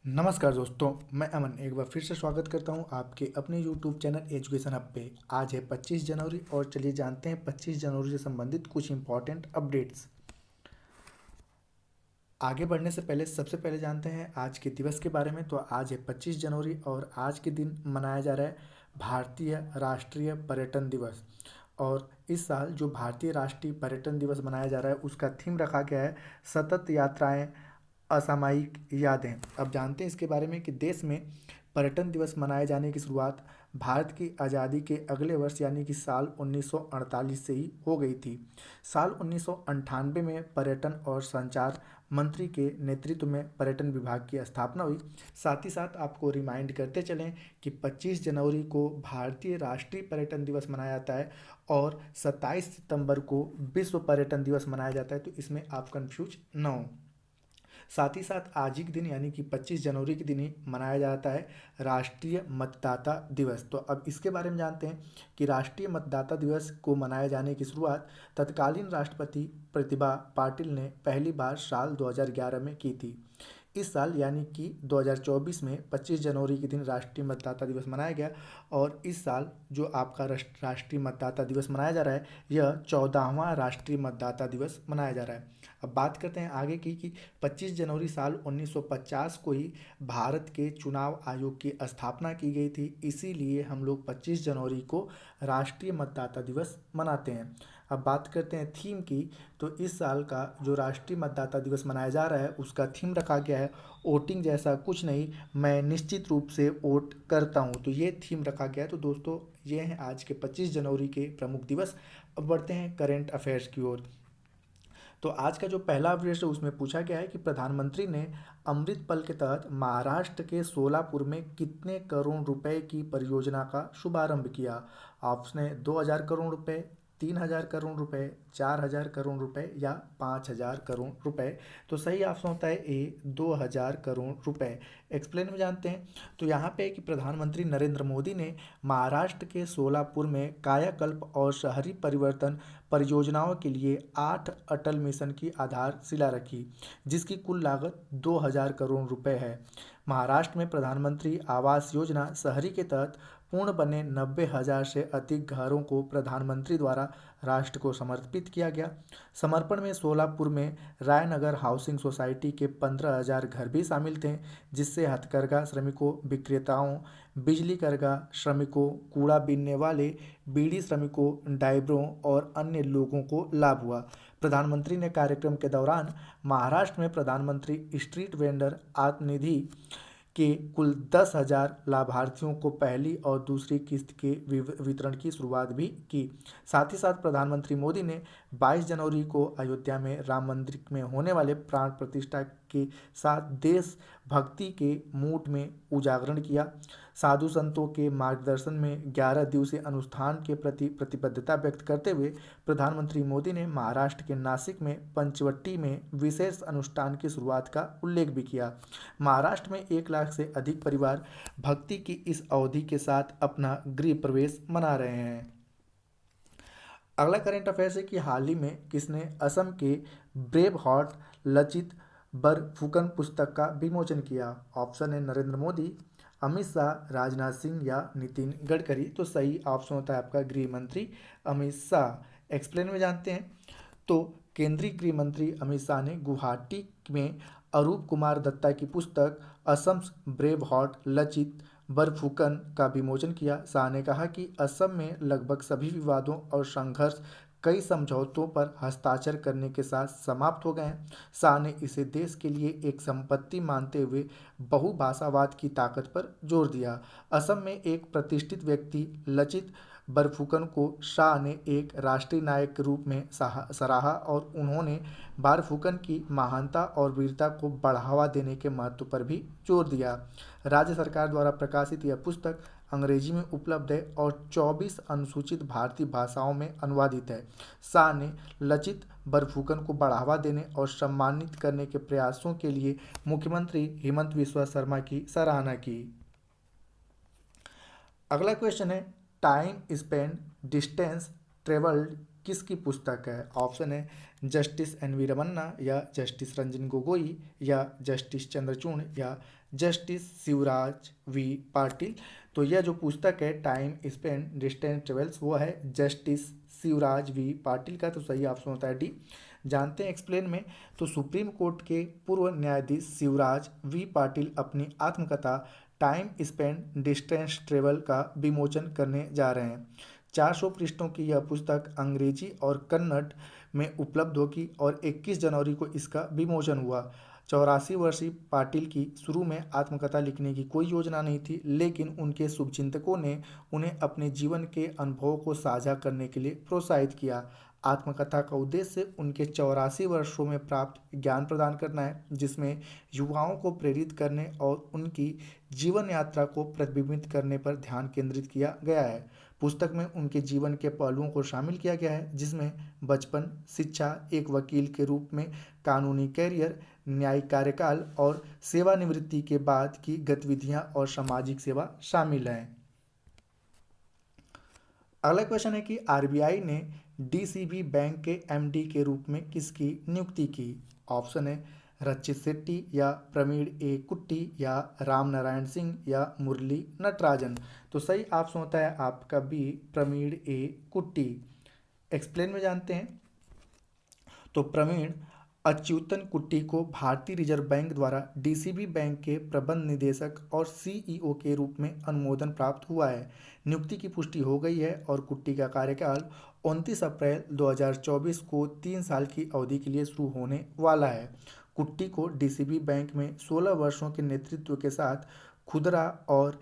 नमस्कार दोस्तों, मैं अमन एक बार फिर से स्वागत करता हूं आपके अपने यूट्यूब चैनल एजुकेशन हब पे। आज है 25 जनवरी और चलिए जानते हैं 25 जनवरी से संबंधित कुछ इंपॉर्टेंट अपडेट्स। आगे बढ़ने से पहले सबसे पहले जानते हैं आज के दिवस के बारे में। तो आज है 25 जनवरी और आज के दिन मनाया जा रहा है भारतीय राष्ट्रीय पर्यटन दिवस। और इस साल जो भारतीय राष्ट्रीय पर्यटन दिवस मनाया जा रहा है उसका थीम रखा गया है सतत यात्राएं असामयिक यादें। अब जानते हैं इसके बारे में कि देश में पर्यटन दिवस मनाए जाने की शुरुआत भारत की आज़ादी के अगले वर्ष यानी कि साल 1948 से ही हो गई थी। साल 1998 में पर्यटन और संचार मंत्री के नेतृत्व में पर्यटन विभाग की स्थापना हुई। साथ ही साथ आपको रिमाइंड करते चलें कि 25 जनवरी को भारतीय राष्ट्रीय पर्यटन दिवस मनाया जाता है और 27 सितंबर को विश्व पर्यटन दिवस मनाया जाता है, तो इसमें आप कंफ्यूज न हो। साथ ही साथ आज ही के दिन यानी कि 25 जनवरी के दिन ही मनाया जाता है राष्ट्रीय मतदाता दिवस। तो अब इसके बारे में जानते हैं कि राष्ट्रीय मतदाता दिवस को मनाए जाने की शुरुआत तत्कालीन राष्ट्रपति प्रतिभा पाटिल ने पहली बार साल 2011 में की थी। इस साल यानी कि 2024 में 25 जनवरी के दिन राष्ट्रीय मतदाता दिवस मनाया गया और इस साल जो आपका राष्ट्रीय मतदाता दिवस मनाया जा रहा है यह 14वां राष्ट्रीय मतदाता दिवस मनाया जा रहा है। अब बात करते हैं आगे की कि 25 जनवरी साल 1950 को ही भारत के चुनाव आयोग की स्थापना की गई थी, इसीलिए हम लोग 25 जनवरी को राष्ट्रीय मतदाता दिवस मनाते हैं। अब बात करते हैं थीम की। तो इस साल का जो राष्ट्रीय मतदाता दिवस मनाया जा रहा है उसका थीम रखा गया है वोटिंग जैसा कुछ नहीं, मैं निश्चित रूप से वोट करता हूँ। तो ये थीम रखा गया है। तो दोस्तों ये हैं आज के 25 जनवरी के प्रमुख दिवस। अब बढ़ते हैं करेंट अफेयर्स की ओर। तो आज का जो पहला अपडेट है उसमें पूछा गया है कि प्रधानमंत्री ने अमृत पल के तहत महाराष्ट्र के सोलापुर में कितने करोड़ रुपए की परियोजना का शुभारंभ किया। ऑप्शन है 2000 करोड़ रुपए, 3000 करोड़ रुपए, 4000 करोड़ रुपए या 5000 करोड़ रुपए। तो सही ऑप्शन होता है ए 2000 करोड़ रुपए। एक्सप्लेन में जानते हैं। तो यहाँ पे कि प्रधानमंत्री नरेंद्र मोदी ने महाराष्ट्र के सोलापुर में कायाकल्प और शहरी परिवर्तन परियोजनाओं के लिए 8 अटल मिशन की आधारशिला रखी, जिसकी कुल लागत 2000 करोड़ रुपए है। महाराष्ट्र में प्रधानमंत्री आवास योजना शहरी के तहत पूर्ण बने 90,000 से अधिक घरों को प्रधानमंत्री द्वारा राष्ट्र को समर्पित किया गया। समर्पण में सोलापुर में रायनगर हाउसिंग सोसाइटी के 15,000 घर भी शामिल थे, जिससे हथकरघा श्रमिकों, विक्रेताओं, बिजली करघा श्रमिकों, कूड़ा बीनने वाले, बीड़ी श्रमिकों, ड्राइवरों और अन्य लोगों को लाभ हुआ। प्रधानमंत्री ने कार्यक्रम के दौरान महाराष्ट्र में प्रधानमंत्री स्ट्रीट वेंडर आत्मनिधि के कुल 10,000 लाभार्थियों को पहली और दूसरी किस्त के वितरण की शुरुआत भी की। साथ ही साथ प्रधानमंत्री मोदी ने 22 जनवरी को अयोध्या में राम मंदिर में होने वाले प्राण प्रतिष्ठा के साथ देश भक्ति के मूड में उजागरण किया। साधु संतों के मार्गदर्शन में 11 दिवसीय अनुष्ठान के प्रति प्रतिबद्धता व्यक्त करते हुए प्रधानमंत्री मोदी ने महाराष्ट्र के नासिक में पंचवटी में विशेष अनुष्ठान की शुरुआत का उल्लेख भी किया। महाराष्ट्र में 1 लाख से अधिक परिवार भक्ति की इस अवधि के साथ अपना गृह प्रवेश मना रहे हैं। अगला करंट अफेयर्स है कि हाल ही में किसने असम के ब्रेव हार्ट लचित बरफुकन पुस्तक का विमोचन किया। ऑप्शन है नरेंद्र मोदी, अमित शाह, राजनाथ सिंह या नितिन गडकरी। तो सही ऑप्शन होता है आपका गृह मंत्री अमित शाह। एक्सप्लेन में जानते हैं। तो केंद्रीय गृह मंत्री अमित शाह ने गुवाहाटी में अरूप कुमार दत्ता की पुस्तक असम ब्रेव हार्ट लचित बरफुकन का विमोचन किया। शाह ने कहा कि असम में लगभग सभी विवादों और संघर्ष कई समझौतों पर हस्ताक्षर करने के साथ समाप्त हो गए हैं। शाह ने इसे देश के लिए एक संपत्ति मानते हुए बहुभाषावाद की ताकत पर जोर दिया। असम में एक प्रतिष्ठित व्यक्ति लचित बरफुकन को शाह ने एक राष्ट्रीय नायक के रूप में सराहा और उन्होंने बारफुकन की महानता और वीरता को बढ़ावा देने के महत्व पर भी जोर दिया। राज्य सरकार द्वारा प्रकाशित यह पुस्तक अंग्रेजी में उपलब्ध है और 24 अनुसूचित भारतीय भाषाओं में अनुवादित है। शाह ने लचित बरफुकन को बढ़ावा देने और सम्मानित करने के प्रयासों के लिए मुख्यमंत्री हेमंत बिस्वा शर्मा की सराहना की। अगला क्वेश्चन है टाइम स्पेंड डिस्टेंस ट्रेवल्ड किसकी पुस्तक है? ऑप्शन है जस्टिस एन वी रमन्ना या जस्टिस रंजन गोगोई या जस्टिस चंद्रचूड़ या जस्टिस शिवराज वी पाटिल। तो यह जो पुस्तक है टाइम स्पेंड डिस्टेंस ट्रेवल्स वो है जस्टिस शिवराज वी पाटिल का। तो सही ऑप्शन होता है डी। जानते हैं एक्सप्लेन में। तो सुप्रीम कोर्ट के पूर्व न्यायाधीश शिवराज वी पाटिल अपनी आत्मकथा टाइम स्पेंड डिस्टेंस ट्रेवल का विमोचन करने जा रहे हैं। 400 पृष्ठों की यह पुस्तक अंग्रेजी और कन्नड़ में उपलब्ध होगी और 21 जनवरी को इसका विमोचन हुआ। 84 वर्षीय पाटिल की शुरू में आत्मकथा लिखने की कोई योजना नहीं थी, लेकिन उनके शुभचिंतकों ने उन्हें अपने जीवन के अनुभवों को साझा करने के लिए प्रोत्साहित किया। आत्मकथा का उद्देश्य उनके 84 वर्षों में प्राप्त ज्ञान प्रदान करना है, जिसमें युवाओं को प्रेरित करने और उनकी जीवन यात्रा को प्रतिबिंबित करने पर ध्यान केंद्रित किया गया है। पुस्तक में उनके जीवन के पहलुओं को शामिल किया गया है, जिसमें बचपन, शिक्षा, एक वकील के रूप में कानूनी कैरियर, न्यायिक कार्यकाल और सेवानिवृत्ति के बाद की गतिविधियां और सामाजिक सेवा शामिल हैं। अगला क्वेश्चन है कि आरबीआई ने डीसीबी बैंक के एमडी के रूप में किसकी नियुक्ति की? ऑप्शन है रचित शेट्टी या प्रवीण ए कुट्टी या राम नारायण सिंह या मुरली नटराजन। तो सही ऑप्शन होता है आपका बी, प्रवीण ए कुट्टी। एक्सप्लेन में जानते हैं। तो प्रवीण अच्युतन कुट्टी को भारतीय रिजर्व बैंक द्वारा डीसीबी बैंक के प्रबंध निदेशक और सीईओ के रूप में अनुमोदन प्राप्त हुआ है। नियुक्ति की पुष्टि हो गई है और कुट्टी का कार्यकाल 29 अप्रैल 2024 को 3 साल की अवधि के लिए शुरू होने वाला है। कुट्टी को डीसीबी बैंक में 16 वर्षों के नेतृत्व के साथ खुदरा और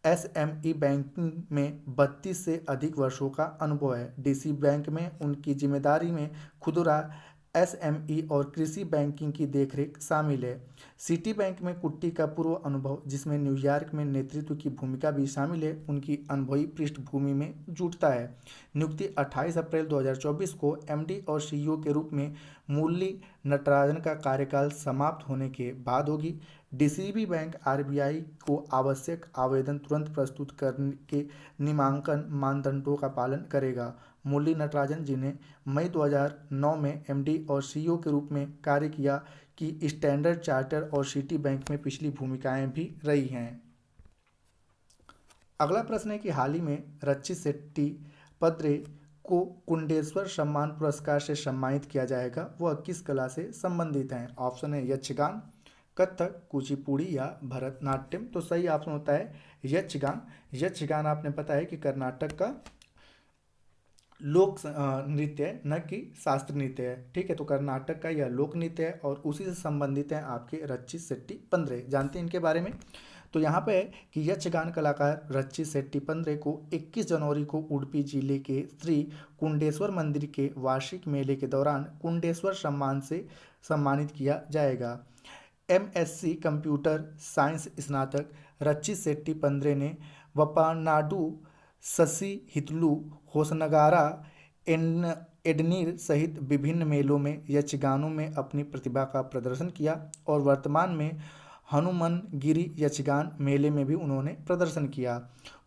एसएमई बैंकिंग में 32 से अधिक वर्षों का अनुभव है। डीसीबी बैंक में उनकी जिम्मेदारी में खुदरा, एसएमई और कृषि बैंकिंग की देखरेख शामिल है। सिटी बैंक में कुट्टी का पूर्व अनुभव, जिसमें न्यूयॉर्क में नेतृत्व की भूमिका भी शामिल है, उनकी अनुभवी पृष्ठभूमि में जुटता है। नियुक्ति 28 अप्रैल 2024 को एमडी और सीईओ के रूप में मुरली नटराजन का कार्यकाल समाप्त होने के बाद होगी। डीसीबी बैंक आरबीआई को आवश्यक आवेदन तुरंत प्रस्तुत करके नियमांकन मानदंडों का पालन करेगा। मुरली नटराजन, जिन्हें मई 2009 में एमडी और सीईओ के रूप में कार्य किया, की स्टैंडर्ड चार्टर और सिटी बैंक में पिछली भूमिकाएं भी रही हैं। अगला प्रश्न है कि हाल ही में रचित शेट्टी पद्रे को कुंडेश्वर सम्मान पुरस्कार से सम्मानित किया जाएगा, वह किस कला से संबंधित हैं? ऑप्शन है यक्षगान, कथक, कुचिपुड़ी या भरतनाट्यम। तो सही ऑप्शन होता है यक्षगान। यक्षगान आपने पता है कि कर्नाटक का लोक नृत्य है, न कि शास्त्रीय नृत्य है। ठीक है, तो कर्नाटक का यह लोक नृत्य है और उसी से संबंधित है आपके रचित शेट्टी पंद्रे। जानते हैं इनके बारे में। तो यहाँ पे है कि यक्षगान कलाकार रचित शेट्टी पंद्रे को 21 जनवरी को उडुपी जिले के श्री कुंडेश्वर मंदिर के वार्षिक मेले के दौरान कुंडेश्वर सम्मान से सम्मानित किया जाएगा। एमएससी कंप्यूटर साइंस स्नातक रचित शेट्टी पंद्रे ने वपानाडु, शशि हितलू, होसनगारा, एडनीर सहित विभिन्न मेलों में यक्षगानों में अपनी प्रतिभा का प्रदर्शन किया और वर्तमान में हनुमनगिरी यक्षगान मेले में भी उन्होंने प्रदर्शन किया।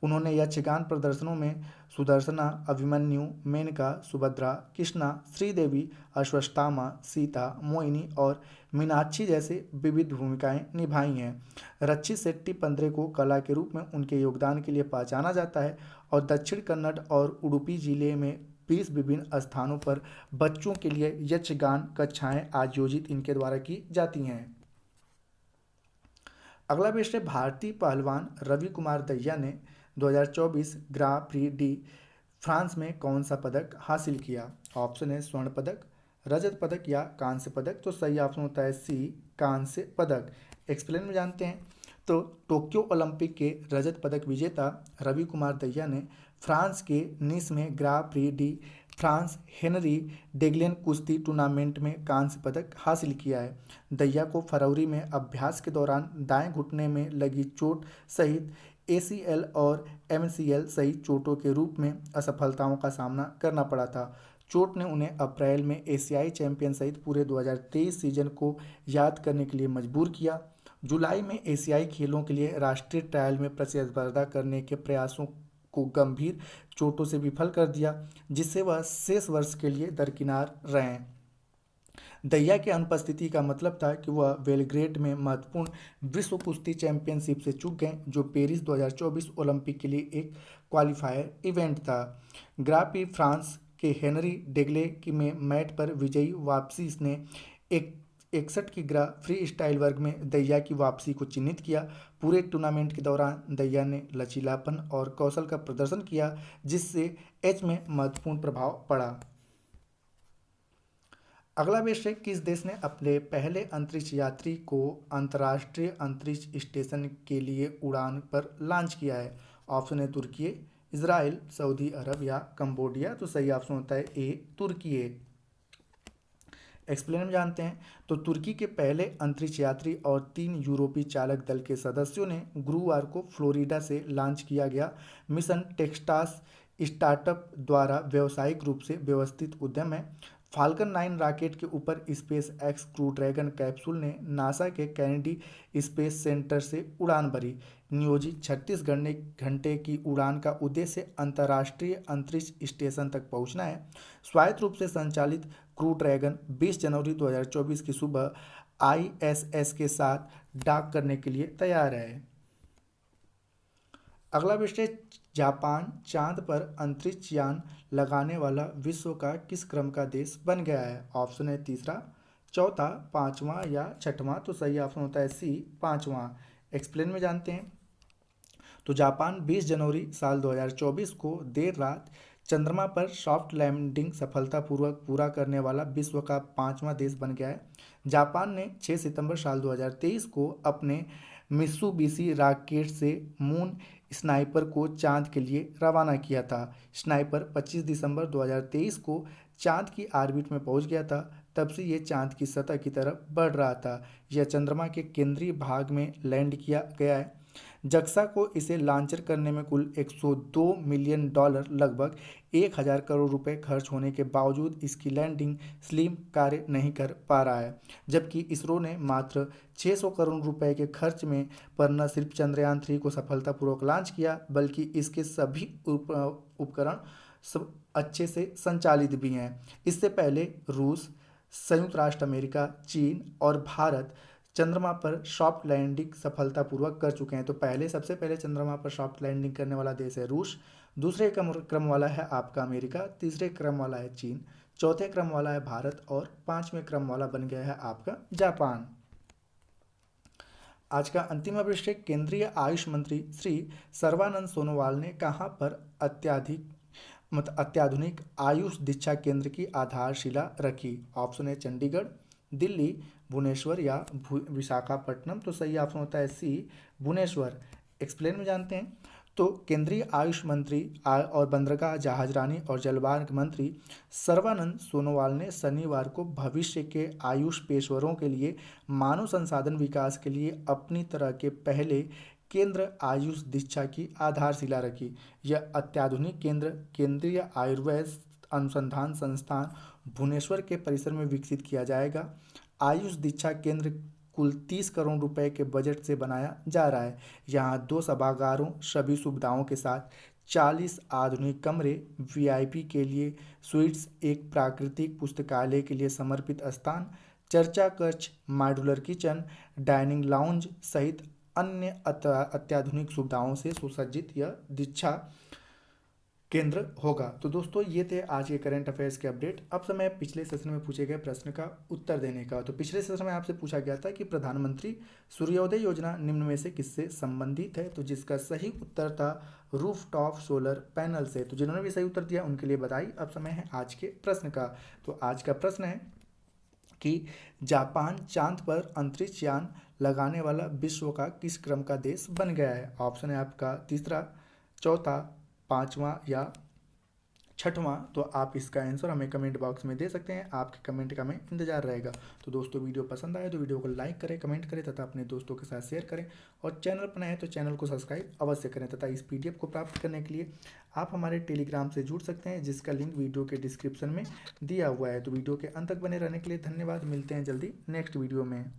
उन्होंने यक्षगान प्रदर्शनों में सुदर्शना, अभिमन्यु, मेनका, सुभद्रा, कृष्णा, श्रीदेवी, अश्वत्थामा, सीता, मोहिनी और मीनाक्षी जैसे विविध भूमिकाएं निभाई हैं। रचित शेट्टी पंद्रे को कला के रूप में उनके योगदान के लिए पहचाना जाता है और दक्षिण कन्नड़ और उडुपी जिले में 20 विभिन्न स्थानों पर बच्चों के लिए यक्षगान कक्षाएं आयोजित इनके द्वारा की जाती हैं। अगला प्रश्न है, भारतीय पहलवान रवि कुमार दहिया ने 2024 ग्रां प्री डी फ्रांस में कौन सा पदक हासिल किया? ऑप्शन है स्वर्ण पदक, रजत पदक या कांस्य पदक। तो सही ऑप्शन होता है सी, कांस्य पदक। एक्सप्लेन में जानते हैं। तो टोक्यो ओलंपिक के रजत पदक विजेता रवि कुमार दहिया ने फ्रांस के निस में ग्रां प्री डी फ्रांस हेनरी डेगलेन कुश्ती टूर्नामेंट में कांस्य पदक हासिल किया है। दहिया को फरवरी में अभ्यास के दौरान दाएं घुटने में लगी चोट सहित एसीएल और एमसीएल सहित चोटों के रूप में असफलताओं का सामना करना पड़ा था। चोट ने उन्हें अप्रैल में एशियाई चैंपियन सहित पूरे 2023 सीजन को याद करने के लिए मजबूर किया। जुलाई में एशियाई खेलों के लिए राष्ट्रीय ट्रायल में प्रतिस्पर्धा करने के प्रयासों को गंभीर चोटों से विफल कर दिया, जिससे वह शेष वर्ष के लिए दरकिनार रहे। दहिया की अनुपस्थिति का मतलब था कि वह बेलग्रेड में महत्वपूर्ण विश्व कुश्ती चैंपियनशिप से चूक गए, जो पेरिस 2024 ओलंपिक के लिए एक क्वालिफायर इवेंट था। ग्रापी फ्रांस के हेनरी डेगले की में मैट पर विजयी वापसी ने एक 61 की ग्रा फ्री स्टाइल वर्ग में दहिया की वापसी को चिन्हित किया। पूरे टूर्नामेंट के दौरान दहिया ने लचीलापन और कौशल का प्रदर्शन किया, जिससे एच में महत्वपूर्ण प्रभाव पड़ा। अगला विषय, किस देश ने अपने पहले अंतरिक्ष यात्री को अंतर्राष्ट्रीय अंतरिक्ष स्टेशन के लिए उड़ान पर लॉन्च किया है? ऑप्शन है तुर्की, इजराइल, सऊदी अरब या कंबोडिया। तो सही ऑप्शन होता है ए, तुर्की। एक्सप्लेन में जानते हैं। तो तुर्की के पहले अंतरिक्ष यात्री और 3 यूरोपीय चालक दल के सदस्यों ने गुरुवार को फ्लोरिडा से लॉन्च किया गया मिशन टेक्सास स्टार्टअप द्वारा व्यावसायिक रूप से व्यवस्थित उद्यम है। फाल्कन 9 रॉकेट के ऊपर space x crew dragon capsule ने नासा के कैनेडी स्पेस सेंटर से उड़ान भरी। नियोजित 36 घंटे की उड़ान का उद्देश्य अंतर्राष्ट्रीय अंतरिक्ष स्टेशन तक पहुंचना है। स्वायत्त रूप से संचालित क्रू ड्रैगन 20 जनवरी 2024 की सुबह आईएसएस के साथ डॉक करने के लिए तैयार है। अगला विषय, जापान चांद पर अंतरिक्ष यान लगाने वाला विश्व का किस क्रम का देश बन गया है? ऑप्शन है तीसरा, चौथा, पांचवा या छठवां। तो सही ऑप्शन होता है सी, पांचवा। एक्सप्लेन में जानते हैं। तो जापान 20 जनवरी साल 2024 को देर रात चंद्रमा पर सॉफ्ट लैंडिंग सफलतापूर्वक पूरा करने वाला विश्व का 5वां देश बन गया है। जापान ने 6 सितंबर साल 2023 को अपने मित्सुबिशी रॉकेट से मून स्नाइपर को चांद के लिए रवाना किया था। स्नाइपर 25 दिसंबर 2023 को चांद की ऑर्बिट में पहुंच गया था। तब से यह चांद की सतह की तरफ बढ़ रहा था। यह चंद्रमा के केंद्रीय भाग में लैंड किया गया है। जक्सा को इसे लॉन्चर करने में कुल $102 मिलियन लगभग 1000 करोड़ रुपए खर्च होने के बावजूद इसकी लैंडिंग स्लिम कार्य नहीं कर पा रहा है। जबकि इसरो ने मात्र 600 करोड़ रुपए के खर्च में पर न सिर्फ चंद्रयान 3 को सफलतापूर्वक लॉन्च किया, बल्कि इसके सभी उपकरण सब अच्छे से संचालित भी हैं। इससे पहले रूस, संयुक्त राष्ट्र अमेरिका, चीन और भारत चंद्रमा पर सॉफ्ट लैंडिंग सफलतापूर्वक कर चुके हैं। तो सबसे पहले चंद्रमा पर सॉफ्ट लैंडिंग करने वाला देश है रूस, दूसरे क्रम वाला है आपका अमेरिका, तीसरे क्रम वाला है चीन, चौथे क्रम वाला है भारत और 5वें क्रम वाला बन गया है आपका जापान। आज का अंतिम विषय, केंद्रीय आयुष मंत्री श्री सर्बानंद सोनोवाल ने कहां पर अत्याधुनिक आयुष दीक्षा केंद्र की आधारशिला रखी? ऑप्शन है चंडीगढ़, दिल्ली, भुवनेश्वर या विशाखापट्टनम। तो सही ऑप्शन होता है सी, भुवनेश्वर। एक्सप्लेन में जानते हैं। तो केंद्रीय आयुष मंत्री और बंदरगाह, जहाजरानी और जलमार्ग मंत्री सर्बानंद सोनोवाल ने शनिवार को भविष्य के आयुष पेशेवरों के लिए मानव संसाधन विकास के लिए अपनी तरह के पहले केंद्र आयुष दीक्षा की आधारशिला रखी। यह अत्याधुनिक केंद्र केंद्रीय आयुर्वेद अनुसंधान संस्थान भुवनेश्वर के परिसर में विकसित किया जाएगा। आयुष दीक्षा केंद्र कुल 30 करोड़ रुपए के बजट से बनाया जा रहा है। यहाँ 2 सभागारों, सभी सुविधाओं के साथ 40 आधुनिक कमरे, वीआईपी के लिए स्वीट्स, एक प्राकृतिक पुस्तकालय के लिए समर्पित स्थान, चर्चा कक्ष, मॉड्यूलर किचन, डाइनिंग लाउंज सहित अन्य अत्याधुनिक सुविधाओं से सुसज्जित यह दीक्षा केंद्र होगा। तो दोस्तों, ये थे आज के करंट अफेयर्स के अपडेट। अब समय पिछले सेशन में पूछे गए प्रश्न का उत्तर देने का। तो पिछले सेशन में आपसे पूछा गया था कि प्रधानमंत्री सूर्योदय योजना निम्न में से किससे संबंधित है? तो जिसका सही उत्तर था रूफटॉप सोलर पैनल से। तो जिन्होंने भी सही उत्तर दिया उनके लिए बधाई। अब समय है आज के प्रश्न का। तो आज का प्रश्न है कि जापान चांद पर अंतरिक्ष यान लगाने वाला विश्व का किस क्रम का देश बन गया है? ऑप्शन है आपका तीसरा, चौथा, पांचवा या छठवां। तो आप इसका आंसर हमें कमेंट बॉक्स में दे सकते हैं। आपके कमेंट का हमें इंतजार रहेगा। तो दोस्तों, वीडियो पसंद आए तो वीडियो को लाइक करें, कमेंट करें तथा अपने दोस्तों के साथ शेयर करें और चैनल पर नए हैं तो चैनल को सब्सक्राइब अवश्य करें। तथा इस पीडीएफ को प्राप्त करने के लिए आप हमारे टेलीग्राम से जुड़ सकते हैं, जिसका लिंक वीडियो के डिस्क्रिप्शन में दिया हुआ है। तो वीडियो के अंत तक बने रहने के लिए धन्यवाद। मिलते हैं जल्दी नेक्स्ट वीडियो में।